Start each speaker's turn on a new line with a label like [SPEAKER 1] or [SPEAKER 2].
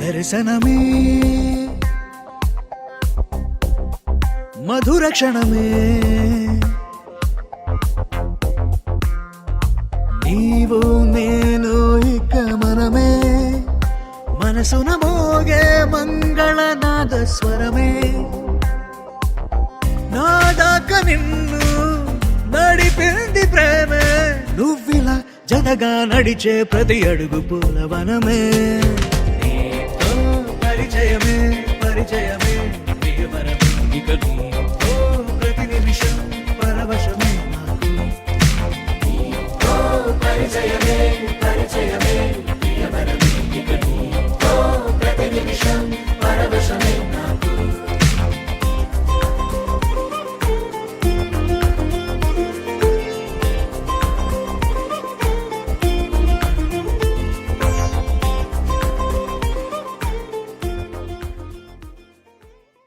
[SPEAKER 1] దర్శనమే మధుర క్షణమే నీవు నేను ఇక మనమే మనసున మోగే మంగళనాద స్వరమే నాదాక నిన్ను నడిపింది ప్రేమే నువ్విలా జతగా నడిచే ప్రతి అడుగు పూలవనమే